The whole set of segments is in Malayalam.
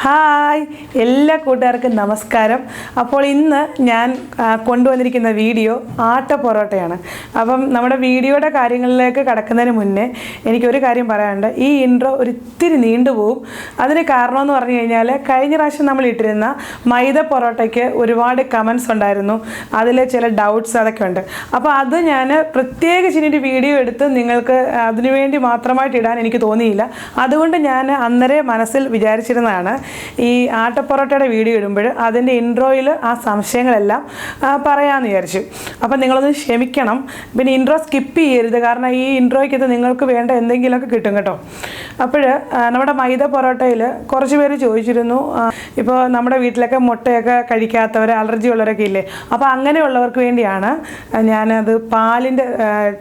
ഹായ് എല്ലാ കൂട്ടുകാർക്കും നമസ്കാരം. അപ്പോൾ ഇന്ന് ഞാൻ കൊണ്ടുവന്നിരിക്കുന്ന വീഡിയോ ആട്ട പൊറോട്ടയാണ്. അപ്പം നമ്മുടെ വീഡിയോയുടെ കാര്യങ്ങളിലേക്ക് കടക്കുന്നതിന് മുന്നേ എനിക്കൊരു കാര്യം പറയാനുണ്ട്. ഈ ഇൻട്രോ ഒരിത്തിരി നീണ്ടുപോകും. അതിന് കാരണമെന്ന് പറഞ്ഞു കഴിഞ്ഞാൽ കഴിഞ്ഞ പ്രാവശ്യം നമ്മൾ ഇട്ടിരുന്ന മൈദ പൊറോട്ടയ്ക്ക് ഒരുപാട് കമൻസ് ഉണ്ടായിരുന്നു. അതിൽ ചില ഡൗട്ട്സ് അതൊക്കെ ഉണ്ട്. അപ്പോൾ അത് ഞാൻ പ്രത്യേകിച്ച് ഇനി വീഡിയോ എടുത്ത് നിങ്ങൾക്ക് അതിനുവേണ്ടി മാത്രമായിട്ട് ഇടാൻ എനിക്ക് തോന്നിയില്ല. അതുകൊണ്ട് ഞാൻ അന്നേരെ മനസ്സിൽ വിചാരിച്ചിരുന്നതാണ് ഈ ആട്ടപ്പൊറോട്ടയുടെ വീഡിയോ ഇടുമ്പോൾ അതിൻ്റെ ഇൻട്രോയിൽ ആ സംശയങ്ങളെല്ലാം പറയാമെന്ന് വിചാരിച്ചു. അപ്പം നിങ്ങളൊന്ന് ക്ഷമിക്കണം. പിന്നെ ഇൻട്രോ സ്കിപ്പ് ചെയ്യരുത്, കാരണം ഈ ഇൻട്രോയ്ക്കകത്ത് നിങ്ങൾക്ക് വേണ്ട എന്തെങ്കിലുമൊക്കെ കിട്ടും കേട്ടോ. അപ്പോൾ നമ്മുടെ മൈദ പൊറോട്ടയിൽ കുറച്ച് പേര് ചോദിച്ചിരുന്നു, ഇപ്പോൾ നമ്മുടെ വീട്ടിലൊക്കെ മുട്ടയൊക്കെ കഴിക്കാത്തവർ, അലർജി ഉള്ളവരൊക്കെ ഇല്ലേ, അപ്പോൾ അങ്ങനെയുള്ളവർക്ക് വേണ്ടിയാണ് ഞാനത് പാലിൻ്റെ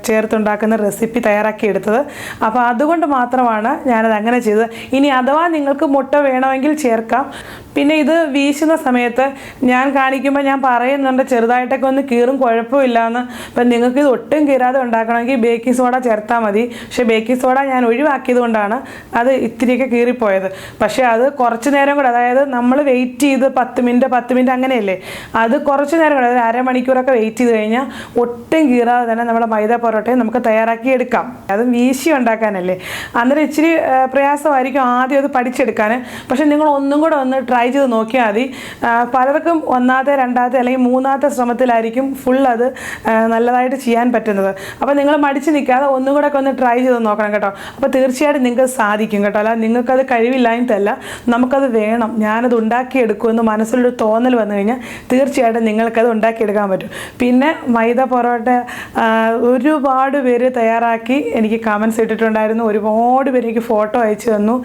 ചേർത്തുണ്ടാക്കുന്ന റെസിപ്പി തയ്യാറാക്കി എടുത്തത്. അപ്പോൾ അതുകൊണ്ട് മാത്രമാണ് ഞാനത് അങ്ങനെ ചെയ്തത്. ഇനി അഥവാ നിങ്ങൾക്ക് മുട്ട വേണമെങ്കിൽ ചേർക്കാം. പിന്നെ ഇത് വീശുന്ന സമയത്ത് ഞാൻ കാണിക്കുമ്പോൾ ഞാൻ പറയുന്നുണ്ട് ചെറുതായിട്ടൊക്കെ ഒന്ന് കീറും, കുഴപ്പമില്ല എന്ന്. അപ്പം നിങ്ങൾക്ക് ഇത് ഒട്ടും കീറാതെ ഉണ്ടാക്കണമെങ്കിൽ ബേക്കിംഗ് സോഡ ചേർത്താൽ മതി. പക്ഷേ ബേക്കിംഗ് സോഡ ഞാൻ ഒഴിവാക്കിയത് കൊണ്ടാണ് അത് ഇത്തിരിയൊക്കെ കീറിപ്പോയത്. പക്ഷേ അത് കുറച്ച് നേരം കൂടെ, അതായത് നമ്മൾ വെയിറ്റ് ചെയ്ത് 10 മിനിറ്റ് അങ്ങനെയല്ലേ, അത് കുറച്ച് നേരം കൂടെ, അതായത് അരമണിക്കൂറൊക്കെ വെയിറ്റ് ചെയ്ത് കഴിഞ്ഞാൽ ഒട്ടും കീറാതെ തന്നെ നമ്മുടെ മൈദ പൊറോട്ടയെ നമുക്ക് തയ്യാറാക്കി എടുക്കാം. അത് വീശി ഉണ്ടാക്കാനല്ലേ, അന്നേരം ഇച്ചിരി പ്രയാസമായിരിക്കും ആദ്യം അത് പഠിച്ചെടുക്കാൻ. പക്ഷേ നിങ്ങൾ ഒന്നും കൂടെ ഒന്ന് ട്രൈ ചെയ്ത് നോക്കിയാൽ മതി. പലർക്കും ഒന്നാമത്തെ, രണ്ടാമത്തെ അല്ലെങ്കിൽ മൂന്നാമത്തെ ശ്രമത്തിലായിരിക്കും ഫുൾ അത് നല്ലതായിട്ട് ചെയ്യാൻ പറ്റുന്നത്. അപ്പോൾ നിങ്ങൾ മടിച്ച് നിൽക്കാതെ ഒന്നും കൂടെ ഒക്കെ ഒന്ന് ട്രൈ ചെയ്ത് നോക്കണം കേട്ടോ. അപ്പോൾ തീർച്ചയായിട്ടും നിങ്ങൾക്ക് സാധിക്കും കേട്ടോ. അല്ല നിങ്ങൾക്കത് കഴിവില്ലായിട്ടല്ല, നമുക്കത് വേണം, ഞാനത് ഉണ്ടാക്കിയെടുക്കുമെന്ന് മനസ്സിലൊരു തോന്നൽ വന്നു കഴിഞ്ഞാൽ തീർച്ചയായിട്ടും നിങ്ങൾക്കത് ഉണ്ടാക്കിയെടുക്കാൻ പറ്റും. പിന്നെ മൈദ പൊറോട്ട ഒരുപാട് പേര് തയ്യാറാക്കി എനിക്ക് കമൻസ് ഇട്ടിട്ടുണ്ടായിരുന്നു. ഒരുപാട് പേര് എനിക്ക് ഫോട്ടോ അയച്ചു തന്നു.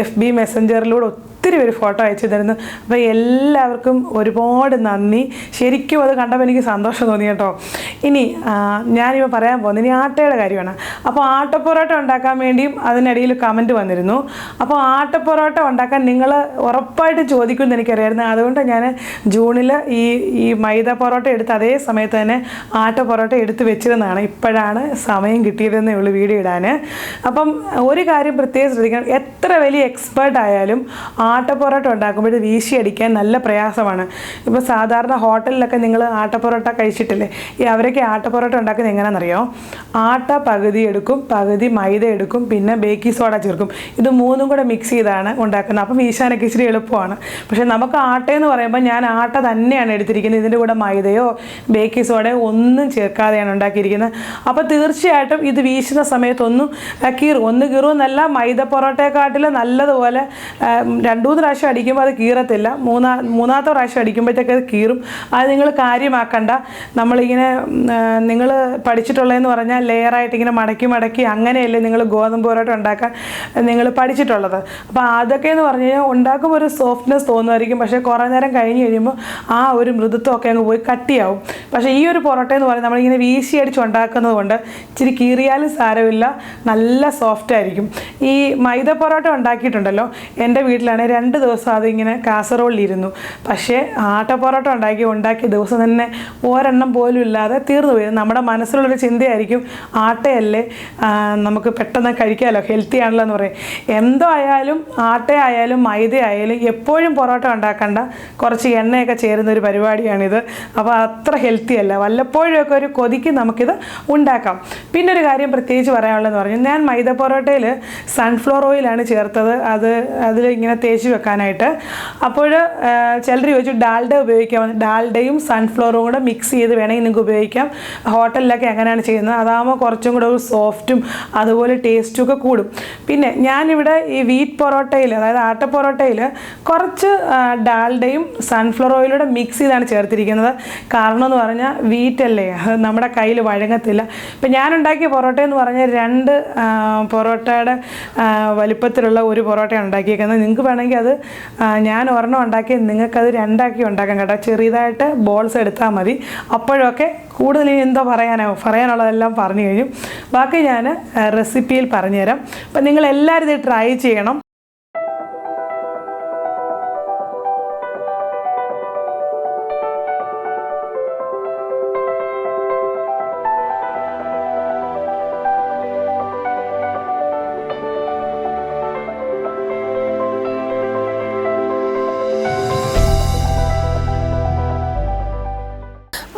FB മെസ്സഞ്ചറിലൂടെ ഒത്തിരി പേര് ഫോട്ടോ അയച്ചു തരുന്നു. അപ്പോൾ എല്ലാവർക്കും ഒരുപാട് നന്ദി. ശരിക്കും അത് കണ്ടപ്പോൾ എനിക്ക് സന്തോഷം തോന്നി കേട്ടോ. ഇനി ഞാനിപ്പോൾ പറയാൻ പോകുന്നത് ഇനി ആട്ടയുടെ കാര്യമാണ്. അപ്പോൾ ആട്ടപ്പൊറോട്ട ഉണ്ടാക്കാൻ വേണ്ടിയും അതിനിടയിൽ കമൻറ്റ് വന്നിരുന്നു. അപ്പോൾ ആട്ടപ്പൊറോട്ട ഉണ്ടാക്കാൻ നിങ്ങൾ ഉറപ്പായിട്ട് ചോദിക്കുമെന്ന് എനിക്കറിയായിരുന്നു. അതുകൊണ്ട് ഞാൻ ജൂണിൽ ഈ മൈദ പൊറോട്ട എടുത്ത് അതേ സമയത്ത് തന്നെ ആട്ട പൊറോട്ട എടുത്ത് വെച്ചിരുന്നതാണ്. ഇപ്പോഴാണ് സമയം കിട്ടിയതെന്നേ ഉള്ളൂ വീഡിയോ ഇടാൻ. അപ്പം ഒരു കാര്യം പ്രത്യേകം ശ്രദ്ധിക്കണം, എത്ര വലിയ എക്സ്പേർട്ട് ആയാലും ആട്ട പൊറോട്ട ഉണ്ടാക്കുമ്പോൾ വീശി അടിക്കാൻ നല്ല പ്രയാസമാണ്. ഇപ്പോൾ സാധാരണ ഹോട്ടലിലൊക്കെ നിങ്ങൾ ആട്ട പൊറോട്ട കഴിച്ചിട്ടില്ലേ, അവരൊക്കെ ആട്ട പൊറോട്ട ഉണ്ടാക്കുന്നത് എങ്ങനെയാണെന്നറിയോ? ആട്ട പകുതി എടുക്കും, പകുതി മൈദ എടുക്കും, പിന്നെ ബേക്കിംഗ് സോഡ ചേർക്കും. ഇത് മൂന്നും കൂടെ മിക്സ് ചെയ്താണ് ഉണ്ടാക്കുന്നത്. അപ്പം വീശാനൊക്കെ ഇച്ചിരി എളുപ്പമാണ്. പക്ഷേ നമുക്ക് ആട്ടയെന്ന് പറയുമ്പോൾ ഞാൻ ആട്ട തന്നെയാണ് എടുത്തിരിക്കുന്നത്. ഇതിൻ്റെ കൂടെ മൈദയോ ബേക്കിംഗ് സോഡയോ ഒന്നും ചേർക്കാതെയാണ് ഉണ്ടാക്കിയിരിക്കുന്നത്. അപ്പോൾ തീർച്ചയായിട്ടും ഇത് വീശുന്ന സമയത്തൊന്നും ഒന്ന് കീറുമെന്നല്ല, മൈദ പൊറോട്ടയെക്കാട്ടിൽ നല്ലതുപോലെ 2-3 പ്രാവശ്യം അടിക്കുമ്പോൾ അത് കീറത്തില്ല. മൂന്നാമത്തെ പ്രാവശ്യം അടിക്കുമ്പോഴത്തേക്ക് അത് കീറും. അത് നിങ്ങൾ കാര്യമാക്കണ്ട. നമ്മളിങ്ങനെ നിങ്ങൾ പഠിച്ചിട്ടുള്ളതെന്ന് പറഞ്ഞാൽ ലെയറായിട്ട് ഇങ്ങനെ മടക്കി അങ്ങനെയല്ലേ നിങ്ങൾ ഗോതമ്പ് പൊറോട്ട ഉണ്ടാക്കാൻ നിങ്ങൾ പഠിച്ചിട്ടുള്ളത്. അപ്പോൾ അതൊക്കെയെന്ന് പറഞ്ഞു കഴിഞ്ഞാൽ ഉണ്ടാക്കുമ്പോൾ ഒരു സോഫ്റ്റ്നെസ് തോന്നുമായിരിക്കും. പക്ഷേ കുറേ നേരം കഴിഞ്ഞ് കഴിയുമ്പോൾ ആ ഒരു മൃദുത്വമൊക്കെ അങ്ങ് പോയി കട്ടിയാവും. പക്ഷേ ഈ ഒരു പൊറോട്ട എന്ന് പറയുന്നത് നമ്മളിങ്ങനെ വീശി അടിച്ച് ഉണ്ടാക്കുന്നത് കൊണ്ട് ഇച്ചിരി കീറിയാലും സാരമില്ല, നല്ല സോഫ്റ്റ് ആയിരിക്കും. ഈ മൈദ പൊറോട്ട ഉണ്ടാക്കിയിട്ടുണ്ടല്ലോ, എൻ്റെ വീട്ടിലാണ് 2 ദിവസം അതിങ്ങനെ കാസറോളിലിരുന്നു. പക്ഷേ ആട്ട പൊറോട്ട ഉണ്ടാക്കിയ ദിവസം തന്നെ ഒരെണ്ണം പോലും ഇല്ലാതെ തീർന്നു പോയി. നമ്മുടെ മനസ്സിലുള്ളൊരു ചിന്തയായിരിക്കും, ആട്ടയല്ലേ നമുക്ക് പെട്ടെന്ന് കഴിക്കാമല്ലോ, ഹെൽത്തി ആണല്ലോ എന്ന് പറയും. എന്തോ ആയാലും ആട്ടയായാലും മൈദ ആയാലും എപ്പോഴും പൊറോട്ട ഉണ്ടാക്കണ്ട, കുറച്ച് എണ്ണയൊക്കെ ചേരുന്ന ഒരു പരിപാടിയാണിത്. അപ്പോൾ അത്ര ഹെൽത്തി അല്ല. വല്ലപ്പോഴുമൊക്കെ ഒരു കൊതിക്ക് നമുക്കിത് ഉണ്ടാക്കാം. പിന്നെ ഒരു കാര്യം പ്രത്യേകിച്ച് പറയാനുള്ളതെന്ന് പറഞ്ഞാൽ, ഞാൻ മൈദ പൊറോട്ടയിൽ സൺഫ്ലവർ ഓയിലാണ് ചേർത്തത്. അതിൽ ഇങ്ങനെ തേച്ച് വെക്കാനായിട്ട്. അപ്പോൾ ചിലർ ചോദിച്ചു ഡാൽഡ ഉപയോഗിക്കാം. ഡാൽഡയും സൺഫ്ലവറും കൂടെ മിക്സ് ചെയ്ത് വേണമെങ്കിൽ നിങ്ങൾക്ക് ഉപയോഗിക്കാം. ഹോട്ടലിലൊക്കെ എങ്ങനെയാണ് ചെയ്യുന്നത്, അതാകുമ്പോൾ കുറച്ചും കൂടെ ഒരു സോഫ്റ്റും അതുപോലെ ടേസ്റ്റും ഒക്കെ കൂടും. പിന്നെ ഞാനിവിടെ ഈ വീറ്റ് പൊറോട്ടയിൽ, അതായത് ആട്ട പൊറോട്ടയിൽ കുറച്ച് ഡാൽഡയും സൺഫ്ലവർ ഓയിലൂടെ മിക്സ് ചെയ്താണ് ചേർത്തിരിക്കുന്നത്. കാരണം എന്ന് പറഞ്ഞാൽ വീറ്റല്ലേ, അത് നമ്മുടെ കയ്യിൽ വഴങ്ങത്തില്ല. ഇപ്പം ഞാനുണ്ടാക്കിയ പൊറോട്ട എന്ന് പറഞ്ഞാൽ 2 പൊറോട്ടയുടെ വലിപ്പത്തിലുള്ള ഒരു പൊറോട്ടയാണ് ഉണ്ടാക്കിയിരിക്കുന്നത്. നിങ്ങൾക്ക് വേണമെങ്കിൽ അത് ഞാൻ ഒരെണ്ണം ഉണ്ടാക്കി നിങ്ങൾക്കത് 2 ആക്കി ഉണ്ടാക്കാം കേട്ടോ. ചെറിയതായിട്ട് ബോൾസ് എടുത്താൽ മതി. അപ്പോഴൊക്കെ കൂടുതൽ ഇനി എന്തോ പറയാനുള്ളതെല്ലാം പറഞ്ഞു കഴിഞ്ഞു. ബാക്കി ഞാൻ റെസിപ്പിയിൽ പറഞ്ഞുതരാം. അപ്പം നിങ്ങളെല്ലാവരും ഇത് ട്രൈ ചെയ്യണം.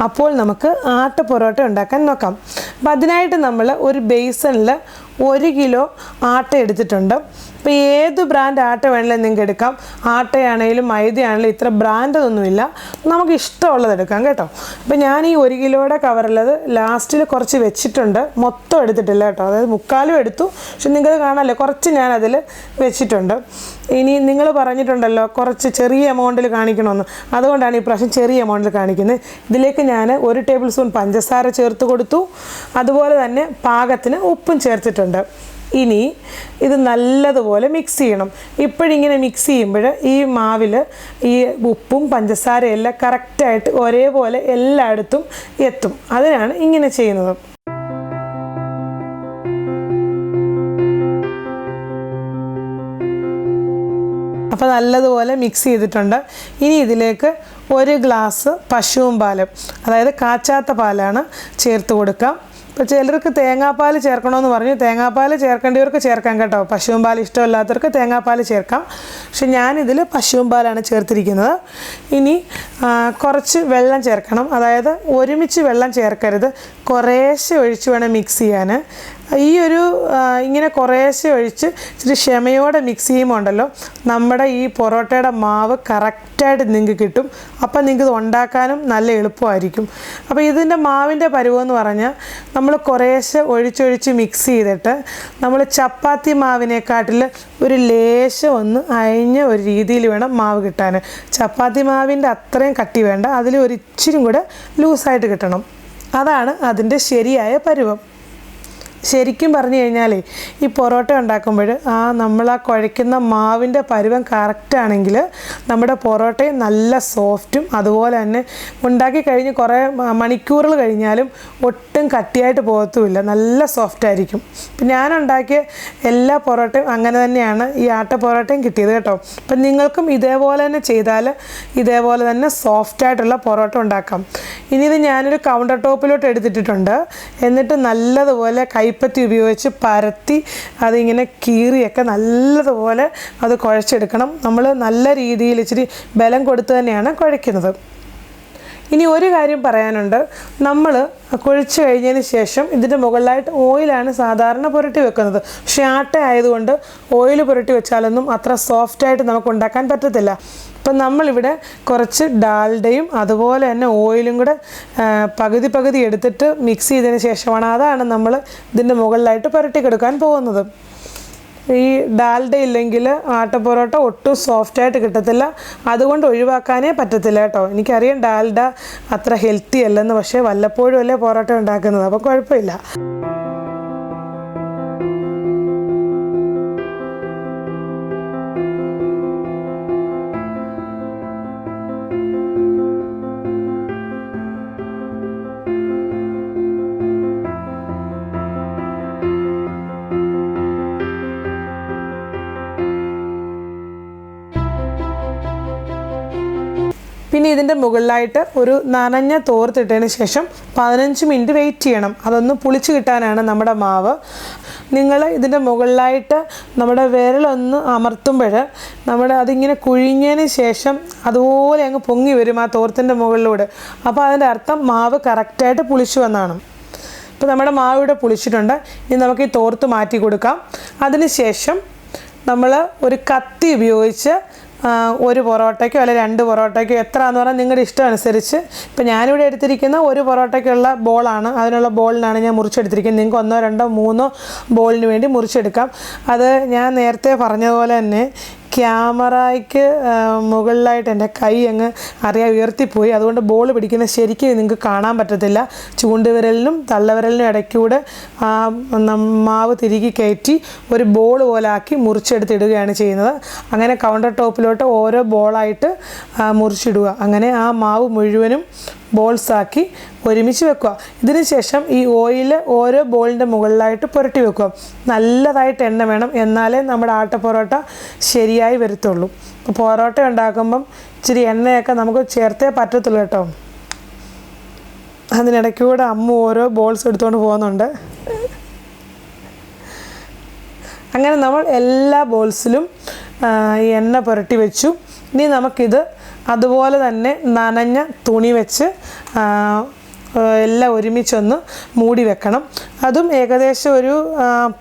അപ്പോൾ നമുക്ക് ആട്ട പൊറോട്ട ഉണ്ടാക്കാൻ നോക്കാം. അപ്പോൾ അതിനായിട്ട് നമ്മൾ ഒരു ബേസണിൽ 1 കിലോ ആട്ട എടുത്തിട്ടുണ്ട്. അപ്പോൾ ഏത് ബ്രാൻഡ് ആട്ട വേണമെങ്കിലും നിങ്ങൾക്ക് എടുക്കാം. ആട്ടയാണെങ്കിലും മൈദയാണെങ്കിലും ഇത്ര ബ്രാൻഡൊന്നുമില്ല, നമുക്ക് ഇഷ്ടമുള്ളത് എടുക്കാം കേട്ടോ. അപ്പോൾ ഞാൻ ഈ 1 കിലോയുടെ കവറുള്ളത് ലാസ്റ്റിൽ കുറച്ച് വെച്ചിട്ടുണ്ട്, മൊത്തം എടുത്തിട്ടില്ല കേട്ടോ. അതായത് 3/4 എടുത്തു, പക്ഷെ നിങ്ങൾക്ക് കാണാമല്ലോ കുറച്ച് ഞാനതിൽ വെച്ചിട്ടുണ്ട്. ഇനി നിങ്ങൾ പറഞ്ഞിട്ടുണ്ടല്ലോ കുറച്ച് ചെറിയ എമൗണ്ടിൽ കാണിക്കണമെന്ന്, അതുകൊണ്ടാണ് ഈ പ്രാവശ്യം ചെറിയ എമൗണ്ടിൽ കാണിക്കുന്നത്. ഇതിലേക്ക് ഞാൻ 1 ടേബിൾ സ്പൂൺ പഞ്ചസാര ചേർത്ത് കൊടുത്തു, അതുപോലെ തന്നെ പാകത്തിന് ഉപ്പും ചേർത്തിട്ടുണ്ട്. ഇനി ഇത് നല്ലതുപോലെ മിക്സ് ചെയ്യണം. ഇപ്പോഴിങ്ങനെ മിക്സ് ചെയ്യുമ്പോൾ ഈ മാവിൽ ഈ ഉപ്പും പഞ്ചസാരയും എല്ലാം കറക്റ്റായിട്ട് ഒരേപോലെ എല്ലായിടത്തും എത്തും. അതിനാണ് ഇങ്ങനെ ചെയ്യുന്നത്. അപ്പോൾ നല്ലതുപോലെ മിക്സ് ചെയ്തിട്ടുണ്ട്. ഇനി ഇതിലേക്ക് 1 ഗ്ലാസ് പശുവും പാലും, അതായത് കാച്ചാത്ത പാലാണ് ചേർത്ത് കൊടുക്കാം. ഇപ്പോൾ ചിലർക്ക് തേങ്ങാപ്പാൽ ചേർക്കണമെന്ന് പറഞ്ഞു, തേങ്ങാപ്പാൽ ചേർക്കേണ്ടവർക്ക് ചേർക്കാം കേട്ടോ. പശുവും പാൽ ഇഷ്ടമില്ലാത്തവർക്ക് തേങ്ങാപ്പാൽ ചേർക്കാം, പക്ഷെ ഞാനിതിൽ പശുവും പാലാണ് ചേർത്തിരിക്കുന്നത്. ഇനി കുറച്ച് വെള്ളം ചേർക്കണം, അതായത് ഒരുമിച്ച് വെള്ളം ചേർക്കരുത്, കുറേശ്ശെ ഒഴിച്ച് വേണം മിക്സ് ചെയ്യാൻ. ഈ ഒരു ഇങ്ങനെ കുറേശ്ശെ ഒഴിച്ച് ഇച്ചിരി ക്ഷമയോടെ മിക്സ് ചെയ്യുമ്പോൾ ഉണ്ടല്ലോ നമ്മുടെ ഈ പൊറോട്ടയുടെ മാവ് കറക്റ്റായിട്ട് നിങ്ങൾക്ക് കിട്ടും. അപ്പം നിങ്ങൾക്ക് ഇത് ഉണ്ടാക്കാനും നല്ല എളുപ്പമായിരിക്കും. അപ്പോൾ ഇതിൻ്റെ മാവിൻ്റെ പരുവമെന്ന് പറഞ്ഞാൽ നമ്മൾ കുറേശ്ശെ ഒഴിച്ചൊഴിച്ച് മിക്സ് ചെയ്തിട്ട് നമ്മൾ ചപ്പാത്തി മാവിനെക്കാട്ടിൽ ഒരു ലേശം ഒന്ന് അയഞ്ഞ ഒരു രീതിയിൽ വേണം മാവ് കിട്ടാൻ. ചപ്പാത്തി മാവിൻ്റെ അത്രയും കട്ടി വേണ്ട, അതിൽ ഒരു ഇച്ചിരി കൂടെ ലൂസായിട്ട് കിട്ടണം. അതാണ് അതിൻ്റെ ശരിയായ പരുവം. ശരിക്കും പറഞ്ഞു കഴിഞ്ഞാൽ ഈ പൊറോട്ട ഉണ്ടാക്കുമ്പോൾ നമ്മൾ കുഴയ്ക്കുന്ന മാവിൻ്റെ പരുവം കറക്റ്റാണെങ്കിൽ നമ്മുടെ പൊറോട്ടയും നല്ല സോഫ്റ്റും അതുപോലെ തന്നെ ഉണ്ടാക്കി കഴിഞ്ഞ് കുറേ മണിക്കൂറുകൾ കഴിഞ്ഞാലും ഒട്ടും കട്ടിയായിട്ട് പോകത്തുമില്ല, നല്ല സോഫ്റ്റായിരിക്കും. ഇപ്പം ഞാനുണ്ടാക്കിയ എല്ലാ പൊറോട്ടയും അങ്ങനെ തന്നെയാണ് ഈ ആട്ട പൊറോട്ടയും കിട്ടിയത് കേട്ടോ. അപ്പം നിങ്ങൾക്കും ഇതേപോലെ തന്നെ ചെയ്താൽ ഇതേപോലെ തന്നെ സോഫ്റ്റായിട്ടുള്ള പൊറോട്ട ഉണ്ടാക്കാം. ഇനി ഇത് ഞാനൊരു കൗണ്ടർ ടോപ്പിലോട്ട് എടുത്തിട്ടുണ്ട്. എന്നിട്ട് നല്ലതുപോലെ കൈപ്പത്തി ഉപയോഗിച്ച് പരത്തി അതിങ്ങനെ കീറിയൊക്കെ നല്ലതുപോലെ അത് കുഴച്ചെടുക്കണം. നമ്മൾ നല്ല രീതിയിൽ ഇച്ചിരി ബലം കൊടുത്ത് തന്നെയാണ് കുഴയ്ക്കുന്നത്. ഇനി ഒരു കാര്യം പറയാനുണ്ട്, നമ്മൾ കുഴിച്ച് കഴിഞ്ഞതിന് ശേഷം ഇതിൻ്റെ മുകളിലായിട്ട് ഓയിലാണ് സാധാരണ പുരട്ടി വെക്കുന്നത്. പക്ഷേ ആട്ട ആയതുകൊണ്ട് ഓയിൽ പുരട്ടി വെച്ചാലൊന്നും അത്ര സോഫ്റ്റായിട്ട് നമുക്ക് ഉണ്ടാക്കാൻ പറ്റത്തില്ല. അപ്പം നമ്മളിവിടെ കുറച്ച് ഡാൽഡയും അതുപോലെ തന്നെ ഓയിലും കൂടെ പകുതി എടുത്തിട്ട് മിക്സ് ചെയ്തതിന് ശേഷമാണ് അതാണ് നമ്മൾ ഇതിൻ്റെ മുകളിലായിട്ട് പുരട്ടിക്കെടുക്കാൻ പോകുന്നത്. ഈ ഡാൽഡ ഇല്ലെങ്കിൽ ആട്ട പൊറോട്ട ഒട്ടും സോഫ്റ്റായിട്ട് കിട്ടത്തില്ല, അതുകൊണ്ട് ഒഴിവാക്കാനേ പറ്റത്തില്ല കേട്ടോ. എനിക്കറിയാം ഡാൽഡ അത്ര ഹെൽത്തി അല്ലെന്ന്, പക്ഷേ വല്ലപ്പോഴും അല്ലേ പൊറോട്ട ഉണ്ടാക്കുന്നത്, അപ്പോൾ കുഴപ്പമില്ല. പിന്നെ ഇതിൻ്റെ മുകളിലായിട്ട് ഒരു നനഞ്ഞ തോർത്തിട്ടതിന് ശേഷം 15 മിനിറ്റ് വെയിറ്റ് ചെയ്യണം. അതൊന്ന് പുളിച്ച് കിട്ടാനാണ് നമ്മുടെ മാവ്. നിങ്ങൾ ഇതിൻ്റെ മുകളിലായിട്ട് നമ്മുടെ വിരലൊന്ന് അമർത്തുമ്പോൾ അതിങ്ങനെ കുഴിഞ്ഞതിന് ശേഷം അതുപോലെ അങ്ങ് പൊങ്ങി വരും ആ തോർത്തിൻ്റെ മുകളിലൂടെ. അപ്പോൾ അതിൻ്റെ അർത്ഥം മാവ് കറക്റ്റായിട്ട് പുളിച്ചു വന്നാണ്. ഇപ്പോൾ നമ്മുടെ മാവ് ഇവിടെ പുളിച്ചിട്ടുണ്ട്. ഇനി നമുക്ക് ഈ തോർത്ത് മാറ്റി കൊടുക്കാം. അതിന് ശേഷം നമ്മൾ ഒരു കത്തി ഉപയോഗിച്ച് ഒരു പൊറോട്ടയ്ക്കോ അല്ലെങ്കിൽ 2 പൊറോട്ടയ്ക്കോ എത്രയാണെന്ന് പറഞ്ഞാൽ നിങ്ങളുടെ ഇഷ്ടം അനുസരിച്ച്. ഇപ്പോൾ ഞാനിവിടെ എടുത്തിരിക്കുന്ന ഒരു പൊറോട്ടയ്ക്കുള്ള ബോളാണ്, അതിനുള്ള ബോളിനാണ് ഞാൻ മുറിച്ചെടുത്തിരിക്കുന്നത്. നിങ്ങൾക്ക് 1, 2, 3 ബോളിന് വേണ്ടി മുറിച്ചെടുക്കാം. അത് ഞാൻ നേരത്തെ പറഞ്ഞതുപോലെ തന്നെ ക്യാമറയ്ക്ക് മുകളിലായിട്ട് എൻ്റെ കൈ അങ്ങ് ഉയർത്തിപ്പോയി, അതുകൊണ്ട് ബോൾ പിടിക്കുന്നത് ശരിക്കും നിങ്ങൾക്ക് കാണാൻ പറ്റത്തില്ല. ചൂണ്ടുവിരലിനും തള്ളവിരലിനും ഇടയ്ക്കൂടെ മാവ് തിരികെ കയറ്റി ഒരു ബോൾ പോലെ ആക്കി മുറിച്ചെടുത്തിടുകയാണ് ചെയ്യുന്നത്. അങ്ങനെ കൗണ്ടർ ടോപ്പിലോട്ട് ഓരോ ബോളായിട്ട് മുറിച്ചിടുക. അങ്ങനെ ആ മാവ് മുഴുവനും ബോൾസാക്കി ഒരുമിച്ച് വെക്കുക. ഇതിന് ശേഷം ഈ ഓയിൽ ഓരോ ബോളിൻ്റെ മുകളിലായിട്ട് പുരട്ടി വെക്കുക. നല്ലതായിട്ട് എണ്ണ വേണം, എന്നാലേ നമ്മുടെ ആട്ട പൊറോട്ട ശരിയായി വരത്തുള്ളൂ. പൊറോട്ട ഉണ്ടാക്കുമ്പം ഇച്ചിരി എണ്ണയൊക്കെ നമുക്ക് ചേർത്തേ പറ്റത്തുള്ളൂ കേട്ടോ. അതിനിടയ്ക്കൂടെ അമ്മ ഓരോ ബോൾസ് എടുത്തുകൊണ്ട് പോകുന്നുണ്ട്. അങ്ങനെ നമ്മൾ എല്ലാ ബോൾസിലും എണ്ണ പുരട്ടി വെച്ചു. ഇനി നമുക്കിത് അതുപോലെ തന്നെ നനഞ്ഞ തുണി വെച്ച് എല്ലാം ഒരുമിച്ചൊന്ന് മൂടി വെക്കണം. അതും ഏകദേശം ഒരു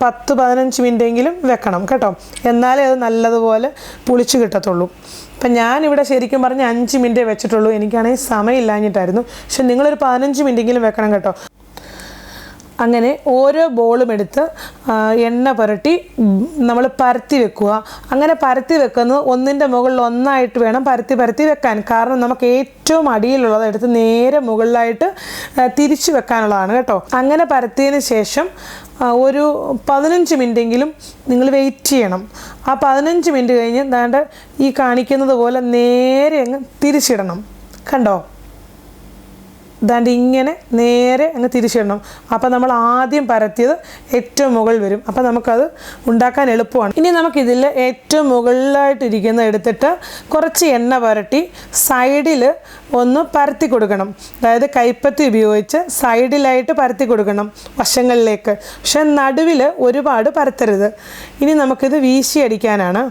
10-15 മിനിറ്റെങ്കിലും വെക്കണം കേട്ടോ, എന്നാലേ അത് നല്ലതുപോലെ പുളിച്ച് കിട്ടത്തുള്ളൂ. അപ്പം ഞാനിവിടെ ശരിക്കും പറഞ്ഞ് 5 മിനിറ്റേ വെച്ചിട്ടുള്ളൂ, എനിക്കാണെങ്കിൽ സമയമില്ലാഞ്ഞിട്ടായിരുന്നു. പക്ഷെ നിങ്ങളൊരു 15 മിനിറ്റെങ്കിലും വെക്കണം കേട്ടോ. അങ്ങനെ ഓരോ ബോളും എടുത്ത് എണ്ണ പുരട്ടി നമ്മൾ പരത്തി വെക്കുക. അങ്ങനെ പരത്തി വെക്കുന്നത് ഒന്നിൻ്റെ മുകളിൽ ഒന്നായിട്ട് വേണം പരത്തി വെക്കാൻ. കാരണം നമുക്ക് ഏറ്റവും അടിയിലുള്ളത് എടുത്ത് നേരെ മുകളിലായിട്ട് തിരിച്ചു വെക്കാനുള്ളതാണ് കേട്ടോ. അങ്ങനെ പരത്തിയതിന് ശേഷം ഒരു 15 മിനിറ്റെങ്കിലും നിങ്ങൾ വെയിറ്റ് ചെയ്യണം. ആ 15 മിനിറ്റ് കഴിഞ്ഞ് ദാണ്ട് ഈ കാണിക്കുന്നത് പോലെ നേരെ അങ്ങ് തിരിച്ചിടണം. കണ്ടോ, ദാണ്ട് ഇങ്ങനെ നേരെ അങ്ങ് തിരിച്ചിടണം. അപ്പോൾ നമ്മൾ ആദ്യം പരത്തിയത് ഏറ്റവും മുകളിൽ വരും. അപ്പോൾ നമുക്കത് ഉണ്ടാക്കാൻ എളുപ്പമാണ്. ഇനി നമുക്കിതിൽ ഏറ്റവും മുകളിലായിട്ടിരിക്കുന്ന എടുത്തിട്ട് കുറച്ച് എണ്ണ പുരട്ടി സൈഡിൽ ഒന്ന് പരത്തി കൊടുക്കണം. അതായത് കൈപ്പത്തി ഉപയോഗിച്ച് സൈഡിലായിട്ട് പരത്തി കൊടുക്കണം വശങ്ങളിലേക്ക്. പക്ഷെ നടുവിൽ ഒരുപാട് പരത്തരുത്. ഇനി നമുക്കിത് വീശി അടിക്കാനാണ്.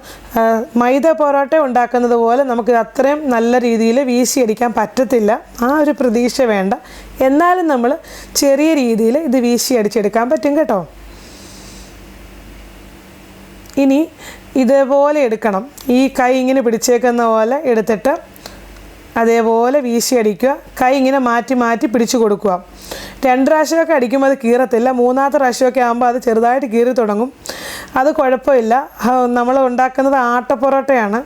മൈദ പൊറോട്ട ഉണ്ടാക്കുന്നത് പോലെ നമുക്ക് അത്രയും നല്ല രീതിയിൽ വീശി അടിക്കാൻ പറ്റത്തില്ല, ആ ഒരു പ്രതീക്ഷ വേണ്ട. എന്നാലും നമ്മൾ ചെറിയ രീതിയിൽ ഇത് വീശി അടിച്ചെടുക്കാൻ പറ്റും കേട്ടോ. ഇനി ഇതേപോലെ എടുക്കണം. ഈ കൈ ഇങ്ങനെ പിടിച്ചേക്കുന്ന പോലെ എടുത്തിട്ട് അതേപോലെ വീശി അടിക്കുക. കൈ ഇങ്ങനെ മാറ്റി മാറ്റി പിടിച്ചു കൊടുക്കുക. 2 പ്രാവശ്യമൊക്കെ അടിക്കുമ്പോൾ അത് കീറത്തില്ല. 3-ാമത്തെ പ്രാവശ്യമൊക്കെ ആകുമ്പോൾ അത് ചെറുതായിട്ട് കീറി തുടങ്ങും. അത് കുഴപ്പമില്ല. നമ്മൾ ഉണ്ടാക്കുന്നത് ആട്ടപ്പൊറോട്ടയാണ്,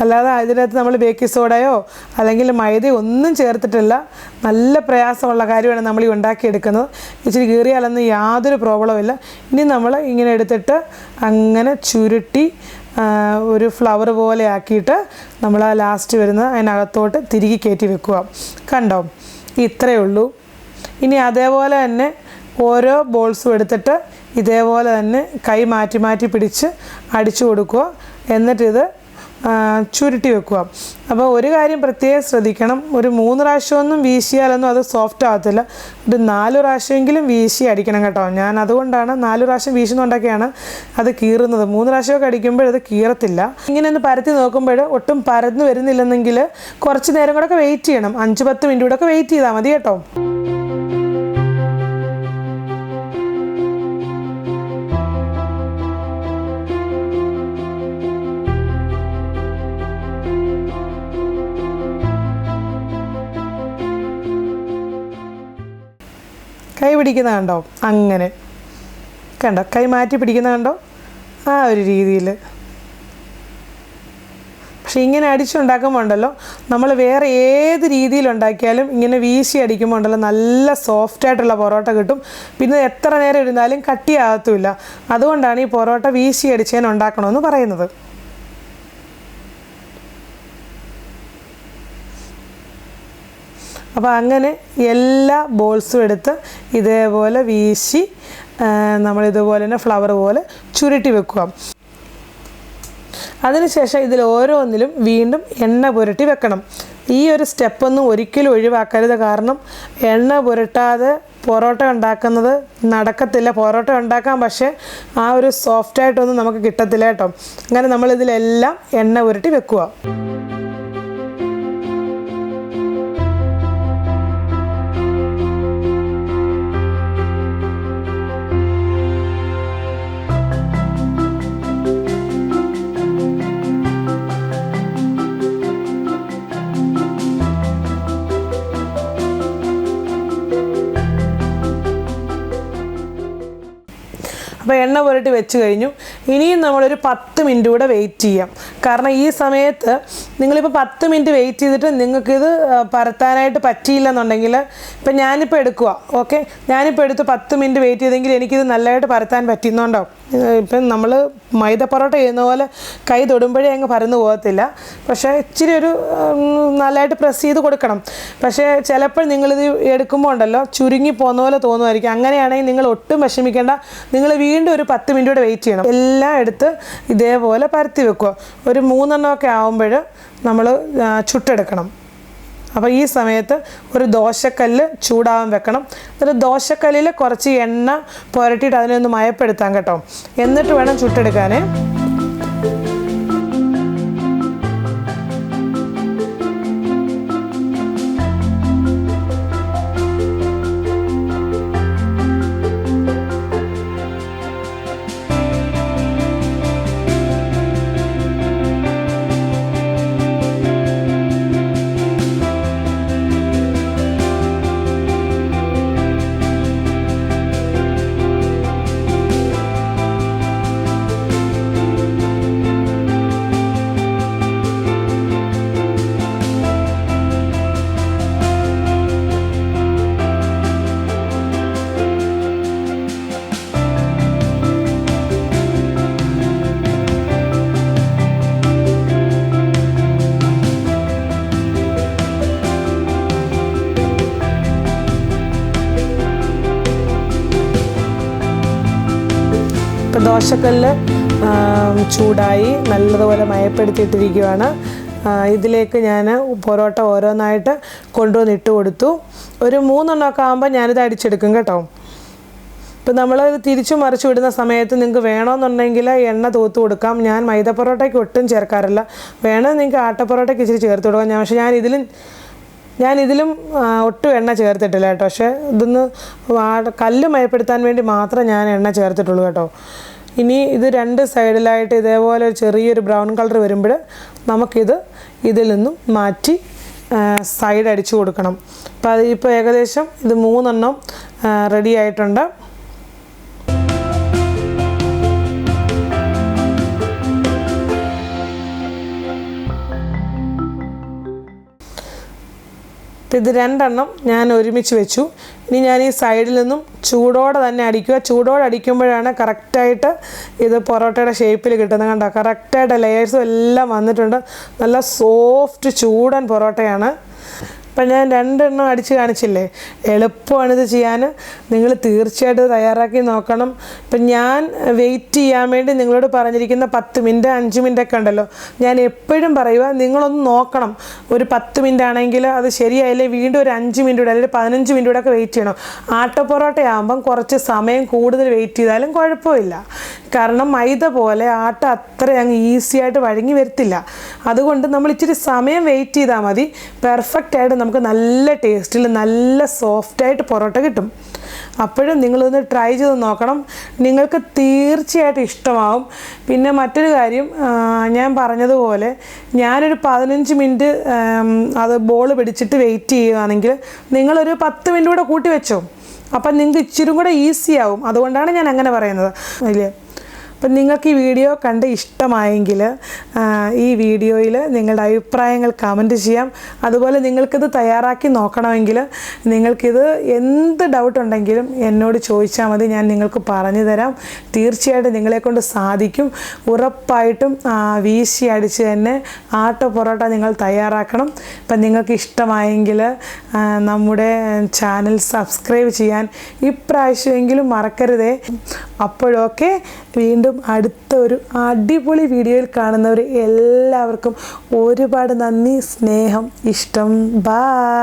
അല്ലാതെ അതിനകത്ത് നമ്മൾ ബേക്കിംഗ് സോഡയോ അല്ലെങ്കിൽ മൈദയോ ഒന്നും ചേർത്തിട്ടില്ല. നല്ല പ്രയാസമുള്ള കാര്യമാണ് നമ്മൾ ഈ ഉണ്ടാക്കിയെടുക്കുന്നത്. ഇച്ചിരി കീറിയാലൊന്നും യാതൊരു പ്രോബ്ലവും ഇല്ല. ഇനി നമ്മൾ ഇങ്ങനെ എടുത്തിട്ട് അങ്ങനെ ചുരുട്ടി ഒരു ഫ്ലവർ പോലെ ആക്കിയിട്ട് നമ്മൾ ആ ലാസ്റ്റ് വരുന്ന അതിനകത്തോട്ട് തിരികെ കയറ്റി വെക്കുക. കണ്ടോ, ഇത്രയേ ഉള്ളൂ. ഇനി അതേപോലെ തന്നെ ഓരോ ബോൾസും എടുത്തിട്ട് ഇതേപോലെ തന്നെ കൈ മാറ്റി മാറ്റി പിടിച്ച് അടിച്ചു കൊടുക്കുക. എന്നിട്ടിത് ചുരുട്ടി വെക്കുക. അപ്പോൾ ഒരു കാര്യം പ്രത്യേകം ശ്രദ്ധിക്കണം, ഒരു 3 പ്രാവശ്യമൊന്നും വീശിയാലൊന്നും അത് സോഫ്റ്റ് ആകത്തില്ല. ഒരു 4 പ്രാവശ്യമെങ്കിലും വീശി അടിക്കണം കേട്ടോ. ഞാൻ അതുകൊണ്ടാണ് 4 പ്രാവശ്യം വീശുന്നുണ്ടൊക്കെയാണ് അത് കീറുന്നത്. 3 പ്രാവശ്യമൊക്കെ അടിക്കുമ്പോൾ അത് കീറത്തില്ല. ഇങ്ങനെ ഒന്ന് പരത്തി നോക്കുമ്പോൾ ഒട്ടും പരന്ന് വരുന്നില്ലെന്നെങ്കിൽ കുറച്ച് നേരം കൂടെ ഒക്കെ വെയിറ്റ് ചെയ്യണം. 5-10 മിനിറ്റ് കൂടെ ഒക്കെ വെയിറ്റ് ചെയ്താൽ മതി കേട്ടോ. കൈ പിടിക്കുന്ന കണ്ടോ, അങ്ങനെ കണ്ടോ, കൈ മാറ്റി പിടിക്കുന്ന കണ്ടോ, ആ ഒരു രീതിയിൽ. പക്ഷെ ഇങ്ങനെ അടിച്ചുണ്ടാക്കുമ്പോൾ ഉണ്ടല്ലോ, നമ്മൾ വേറെ ഏത് രീതിയിലുണ്ടാക്കിയാലും ഇങ്ങനെ വീശി അടിക്കുമ്പോൾ ഉണ്ടല്ലോ നല്ല സോഫ്റ്റായിട്ടുള്ള പൊറോട്ട കിട്ടും. പിന്നെ എത്ര നേരം ഇരുന്നാലും കട്ടിയാകത്തുമില്ല. അതുകൊണ്ടാണ് ഈ പൊറോട്ട വീശി അടിച്ചതിന് ഉണ്ടാക്കണമെന്ന് പറയുന്നത്. അപ്പോൾ അങ്ങനെ എല്ലാ ബോൾസും എടുത്ത് ഇതേപോലെ വീശി നമ്മളിതുപോലെ തന്നെ ഫ്ലവർ പോലെ ചുരുട്ടി വെക്കുക. അതിനുശേഷം ഇതിൽ ഓരോന്നിലും വീണ്ടും എണ്ണ പുരട്ടി വെക്കണം. ഈ ഒരു സ്റ്റെപ്പൊന്നും ഒരിക്കലും ഒഴിവാക്കരുത്. കാരണം എണ്ണ പുരട്ടാതെ പൊറോട്ട ഉണ്ടാക്കുന്നത് നടക്കത്തില്ല. പൊറോട്ട ഉണ്ടാക്കാം, പക്ഷേ ആ ഒരു സോഫ്റ്റായിട്ടൊന്നും നമുക്ക് കിട്ടത്തില്ല കേട്ടോ. അങ്ങനെ നമ്മളിതിലെല്ലാം എണ്ണ പുരട്ടി വെക്കുക. അപ്പോൾ എണ്ണ പുരട്ടി വെച്ച് കഴിഞ്ഞു. ഇനിയും നമ്മളൊരു 10 മിനിറ്റ് കൂടെ വെയിറ്റ് ചെയ്യാം. കാരണം ഈ സമയത്ത് നിങ്ങളിപ്പോൾ 10 മിനിറ്റ് വെയിറ്റ് ചെയ്തിട്ട് നിങ്ങൾക്കിത് പരത്താനായിട്ട് പറ്റിയില്ലെന്നുണ്ടെങ്കിൽ, ഇപ്പം ഞാനിപ്പോൾ എടുക്കുക, ഓക്കെ, ഞാനിപ്പോൾ എടുത്ത് 10 മിനിറ്റ് വെയിറ്റ് ചെയ്തെങ്കിൽ എനിക്കിത് നല്ലതായിട്ട് പരത്താൻ പറ്റുന്നുണ്ടോ. ഇപ്പം നമ്മൾ മൈദ പൊറോട്ട ചെയ്യുന്ന പോലെ കൈ തൊടുമ്പോഴേ അങ്ങ് പരന്നു പോകത്തില്ല. പക്ഷേ ഇച്ചിരി ഒരു നല്ലതായിട്ട് പ്രസ് ചെയ്ത് കൊടുക്കണം. പക്ഷേ ചിലപ്പോൾ നിങ്ങളിത് എടുക്കുമ്പോൾ ഉണ്ടല്ലോ ചുരുങ്ങി പോകുന്ന പോലെ തോന്നുമായിരിക്കും. അങ്ങനെയാണെങ്കിൽ നിങ്ങൾ ഒട്ടും വിഷമിക്കേണ്ട. നിങ്ങൾ വീണ്ടും ഒരു 10 മിനിറ്റ് കൂടെ വെയിറ്റ് ചെയ്യണം. എല്ലാം എടുത്ത് ഇതേപോലെ പരത്തി വെക്കുക. ഒരു 3 എണ്ണമൊക്കെ ആകുമ്പോൾ നമ്മൾ ചുട്ടെടുക്കണം. അപ്പോൾ ഈ സമയത്ത് ഒരു ദോശക്കല്ല് ചൂടാവാൻ വെക്കണം. എന്നിട്ട് ദോശക്കല്ലിൽ കുറച്ച് എണ്ണ പുരട്ടിയിട്ട് അതിനെ ഒന്ന് മയപ്പെടുത്താം കേട്ടോ. എന്നിട്ട് വേണം ചുട്ടെടുക്കാൻ. ഇപ്പോൾ ദോശക്കല്ല് ചൂടായി നല്ലതുപോലെ മയപ്പെടുത്തിയിട്ടിരിക്കുകയാണ്. ഇതിലേക്ക് ഞാൻ പൊറോട്ട ഓരോന്നായിട്ട് കൊണ്ടുവന്ന് ഇട്ട് കൊടുത്തു. ഒരു 3 എണ്ണമൊക്കെ ആകുമ്പോൾ ഞാനിത് അടിച്ചെടുക്കും കേട്ടോ. ഇപ്പം നമ്മൾ ഇത് തിരിച്ചു മറിച്ച് വിടുന്ന സമയത്ത് നിങ്ങൾക്ക് വേണമെന്നുണ്ടെങ്കിൽ എണ്ണ തൂത്ത് കൊടുക്കാം. ഞാൻ മൈദ പൊറോട്ടയ്ക്ക് ഒട്ടും ചേർക്കാറില്ല. വേണമെങ്കിൽ നിങ്ങൾക്ക് ആട്ട പൊറോട്ടയ്ക്ക് ഇച്ചിരി ചേർത്ത് കൊടുക്കാം. പക്ഷേ ഞാനിതിലും ഒട്ടും എണ്ണ ചേർത്തിട്ടില്ല കേട്ടോ. പക്ഷേ ഇതൊന്ന് കല്ല് മയപ്പെടുത്താൻ വേണ്ടി മാത്രം ഞാൻ എണ്ണ ചേർത്തിട്ടുള്ളൂ കേട്ടോ. ഇനി ഇത് 2 സൈഡിലായിട്ട് ഇതേപോലെ ചെറിയൊരു ബ്രൗൺ കളർ വരുമ്പോൾ നമുക്കിത് ഇതിൽ നിന്നും മാറ്റി സൈഡ് അടിച്ചു കൊടുക്കണം. അപ്പോൾ ഇപ്പോൾ ഏകദേശം ഇത് 3 എണ്ണം റെഡി ആയിട്ടുണ്ട്. ഇത് 2 എണ്ണം ഞാൻ ഒരുമിച്ച് വെച്ചു. ഇനി ഞാൻ ഈ സൈഡിൽ നിന്നും ചൂടോടെ തന്നെ അടിക്കുക. ചൂടോടെ അടിക്കുമ്പോഴാണ് കറക്റ്റായിട്ട് ഇത് പൊറോട്ടയുടെ ഷേപ്പിൽ കിട്ടുന്നത്. കണ്ടോ, കറക്റ്റായിട്ട് ലെയേഴ്സും എല്ലാം വന്നിട്ടുണ്ട്. നല്ല സോഫ്റ്റ് ചൂടൻ പൊറോട്ടയാണ്. അപ്പം ഞാൻ 2 എണ്ണം അടിച്ച് കാണിച്ചില്ലേ, എളുപ്പമാണിത് ചെയ്യാൻ. നിങ്ങൾ തീർച്ചയായിട്ടും തയ്യാറാക്കി നോക്കണം. ഇപ്പം ഞാൻ വെയിറ്റ് ചെയ്യാൻ വേണ്ടി നിങ്ങളോട് പറഞ്ഞിരിക്കുന്ന 10 മിനിറ്റ് 5 മിനിറ്റൊക്കെ ഉണ്ടല്ലോ, ഞാൻ എപ്പോഴും പറയുക നിങ്ങളൊന്ന് നോക്കണം. ഒരു 10 മിനിറ്റ് ആണെങ്കിൽ അത് ശരിയായില്ലേ വീണ്ടും ഒരു 5 മിനിറ്റ് കൂടെ അല്ലെങ്കിൽ 15 മിനിറ്റ് കൂടെ ഒക്കെ വെയിറ്റ് ചെയ്യണം. ആട്ട പൊറോട്ട ആകുമ്പം കുറച്ച് സമയം കൂടുതൽ വെയിറ്റ് ചെയ്താലും കുഴപ്പമില്ല. കാരണം മൈദ പോലെ ആട്ട അത്ര അങ്ങ് ഈസി ആയിട്ട് വഴങ്ങി വരത്തില്ല. അതുകൊണ്ട് നമ്മൾ ഇച്ചിരി സമയം വെയിറ്റ് ചെയ്താൽ മതി. പെർഫെക്റ്റ് ആയിട്ട് നമുക്ക് നല്ല ടേസ്റ്റിൽ നല്ല സോഫ്റ്റായിട്ട് പൊറോട്ട കിട്ടും. അപ്പോഴും നിങ്ങളൊന്ന് ട്രൈ ചെയ്ത് നോക്കണം. നിങ്ങൾക്ക് തീർച്ചയായിട്ടും ഇഷ്ടമാവും. പിന്നെ മറ്റൊരു കാര്യം, ഞാൻ പറഞ്ഞതുപോലെ ഞാനൊരു 15 മിനിറ്റ് അത് ബോൾ പിടിച്ചിട്ട് വെയിറ്റ് ചെയ്യുകയാണെങ്കിൽ നിങ്ങളൊരു 10 മിനിറ്റ് കൂടെ കൂട്ടി വെച്ചോ. അപ്പം നിങ്ങൾക്ക് ഇച്ചിരി കൂടെ ഈസി ആവും. അതുകൊണ്ടാണ് ഞാൻ അങ്ങനെ പറയുന്നത് അല്ലേ. അപ്പം നിങ്ങൾക്ക് ഈ വീഡിയോ കണ്ട് ഇഷ്ടമായെങ്കിൽ ഈ വീഡിയോയിൽ നിങ്ങളുടെ അഭിപ്രായങ്ങൾ കമൻറ്റ് ചെയ്യാം. അതുപോലെ നിങ്ങൾക്കിത് തയ്യാറാക്കി നോക്കണമെങ്കിൽ നിങ്ങൾക്കിത് എന്ത് ഡൗട്ട് ഉണ്ടെങ്കിലും എന്നോട് ചോദിച്ചാൽ മതി, ഞാൻ നിങ്ങൾക്ക് പറഞ്ഞു തരാം. തീർച്ചയായിട്ടും നിങ്ങളെക്കൊണ്ട് സാധിക്കും. ഉറപ്പായിട്ടും വീശി അടിച്ച് തന്നെ ആട്ട പൊറോട്ട നിങ്ങൾ തയ്യാറാക്കണം. അപ്പം നിങ്ങൾക്ക് ഇഷ്ടമായെങ്കിൽ നമ്മുടെ ചാനൽ സബ്സ്ക്രൈബ് ചെയ്യാൻ ഇപ്രാവശ്യമെങ്കിലും മറക്കരുതേ. അപ്പോഴൊക്കെ വീണ്ടും അടുത്ത ഒരു അടിപൊളി വീഡിയോയിൽ കാണുന്നവർ എല്ലാവർക്കും ഒരുപാട് നന്ദി, സ്നേഹം, ഇഷ്ടം. ബൈ.